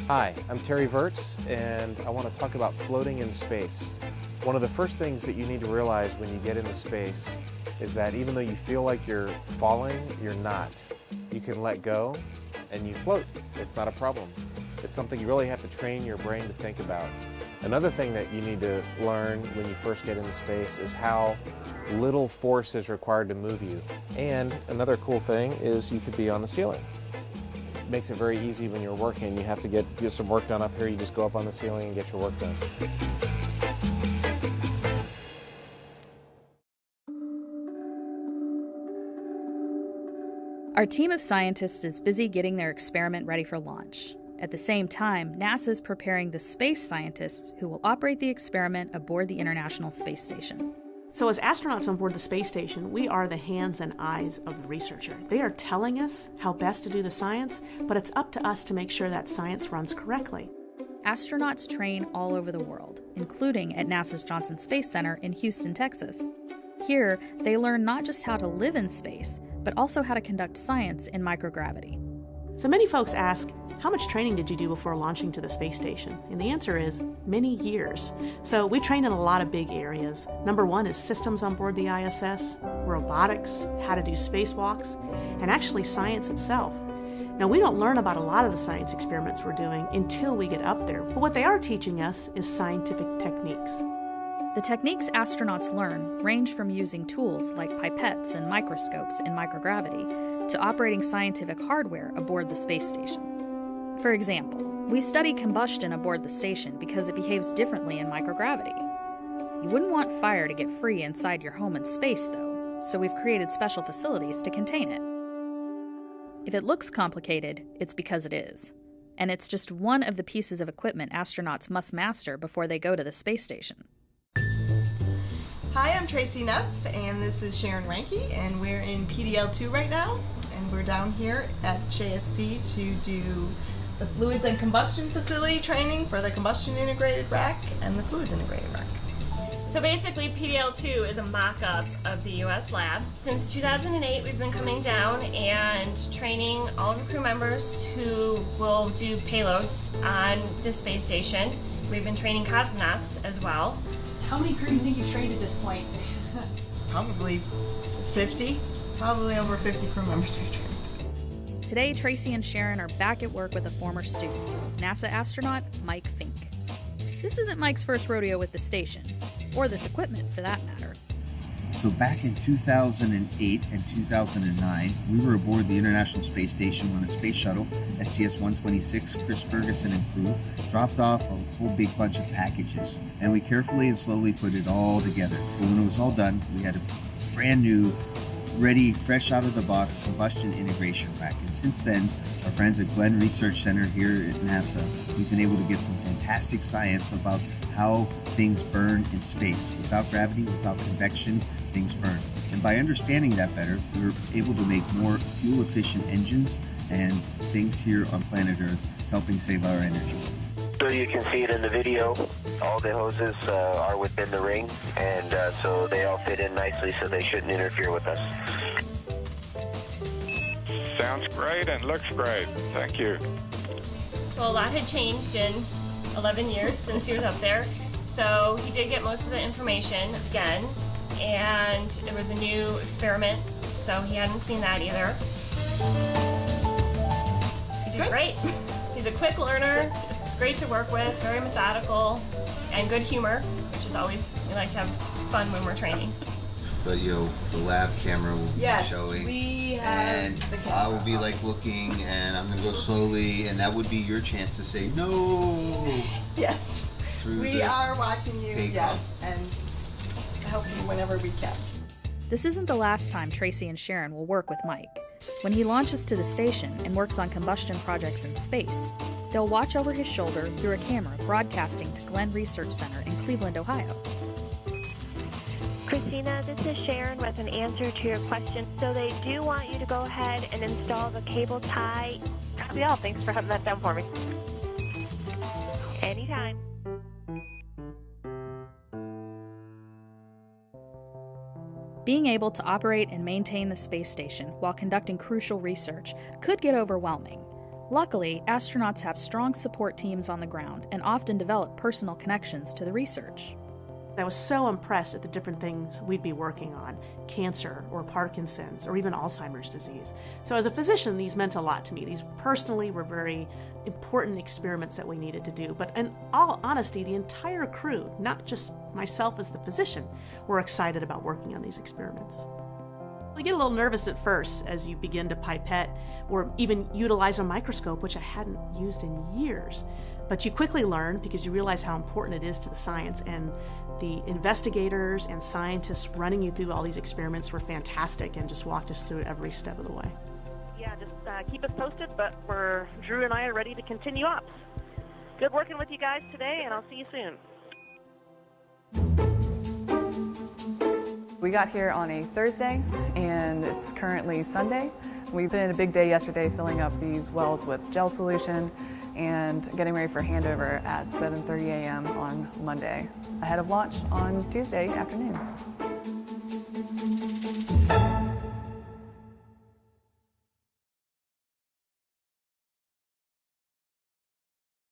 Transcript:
Hi, I'm Terry Virts, and I want to talk about floating in space. One of the first things that you need to realize when you get into space is that even though you feel like you're falling, you're not. You can let go and you float. It's not a problem. It's something you really have to train your brain to think about. Another thing that you need to learn when you first get into space is how little force is required to move you. And another cool thing is you could be on the ceiling. It makes it very easy when you're working. You have to get some work done up here, you just go up on the ceiling and get your work done. Our team of scientists is busy getting their experiment ready for launch. At the same time, NASA is preparing the space scientists who will operate the experiment aboard the International Space Station. So as astronauts on board the space station, we are the hands and eyes of the researcher. They are telling us how best to do the science, but it's up to us to make sure that science runs correctly. Astronauts train all over the world, including at NASA's Johnson Space Center in Houston, Texas. Here, they learn not just how to live in space, but also how to conduct science in microgravity. So many folks ask, how much training did you do before launching to the space station? And the answer is many years. So we trained in a lot of big areas. Number one is systems on board the ISS, robotics, how to do spacewalks, and actually science itself. Now, we don't learn about a lot of the science experiments we're doing until we get up there, but what they are teaching us is scientific techniques. The techniques astronauts learn range from using tools like pipettes and microscopes in microgravity to operating scientific hardware aboard the space station. For example, we study combustion aboard the station because it behaves differently in microgravity. You wouldn't want fire to get free inside your home in space, though, so we've created special facilities to contain it. If it looks complicated, it's because it is. And it's just one of the pieces of equipment astronauts must master before they go to the space station. Hi, I'm Tracy Neff, and this is Sharon Ranke, and we're in PDL2 right now, and we're down here at JSC to do the fluids and combustion facility training for the combustion integrated rack and the fluids integrated rack. So basically, PDL2 is a mock-up of the US lab. Since 2008, we've been coming down and training all of the crew members who will do payloads on the space station. We've been training cosmonauts as well. How many crew do you think you've trained at this point? Probably 50, probably over 50 crew members we've trained. Today, Tracy and Sharon are back at work with a former student, NASA astronaut Mike Fink. This isn't Mike's first rodeo with the station, or this equipment for that matter. So back in 2008 and 2009, we were aboard the International Space Station when a space shuttle, STS-126, Chris Ferguson and crew, dropped off a whole big bunch of packages. And we carefully and slowly put it all together. But when it was all done, we had a brand new, ready, fresh out of the box combustion integration rack. And since then, our friends at Glenn Research Center here at NASA, we've been able to get some fantastic science about how things burn in space. Without gravity, without convection, things burn. And by understanding that better, we were able to make more fuel-efficient engines and things here on planet Earth, helping save our energy. So you can see it in the video. All the hoses are within the ring, and so they all fit in nicely, so they shouldn't interfere with us. Sounds great and looks great. Thank you. Well, a lot had changed in 11 years since he was up there, so he did get most of the information again, and it was a new experiment, so he hadn't seen that either. He did great. He's a quick learner. It's great to work with, very methodical, and good humor, which is always, we like to have fun when we're training. But the lab camera will be showing, we have and the camera. I will be like looking, and I'm gonna go slowly, and that would be your chance to say no. Yes, we are watching you, yes, and help you whenever we can. This isn't the last time Tracy and Sharon will work with Mike. When he launches to the station and works on combustion projects in space, they'll watch over his shoulder through a camera broadcasting to Glenn Research Center in Cleveland, Ohio. Christina, this is Sharon with an answer to your question. So they do want you to go ahead and install the cable tie. Copy all. Thanks for hunting that down for me. Anytime. Being able to operate and maintain the space station while conducting crucial research could get overwhelming. Luckily, astronauts have strong support teams on the ground and often develop personal connections to the research. I was so impressed at the different things we'd be working on, cancer or Parkinson's or even Alzheimer's disease. So as a physician, these meant a lot to me. These personally were very important experiments that we needed to do. But in all honesty, the entire crew, not just myself as the physician, were excited about working on these experiments. You get a little nervous at first as you begin to pipette or even utilize a microscope, which I hadn't used in years. But you quickly learn because you realize how important it is to the science, and the investigators and scientists running you through all these experiments were fantastic and just walked us through it every step of the way. Yeah, just keep us posted, but Drew and I are ready to continue ops. Good working with you guys today, and I'll see you soon. We got here on a Thursday, and it's currently Sunday. We've been in a big day yesterday filling up these wells with gel solution and getting ready for handover at 7:30 a.m. on Monday, ahead of launch on Tuesday afternoon.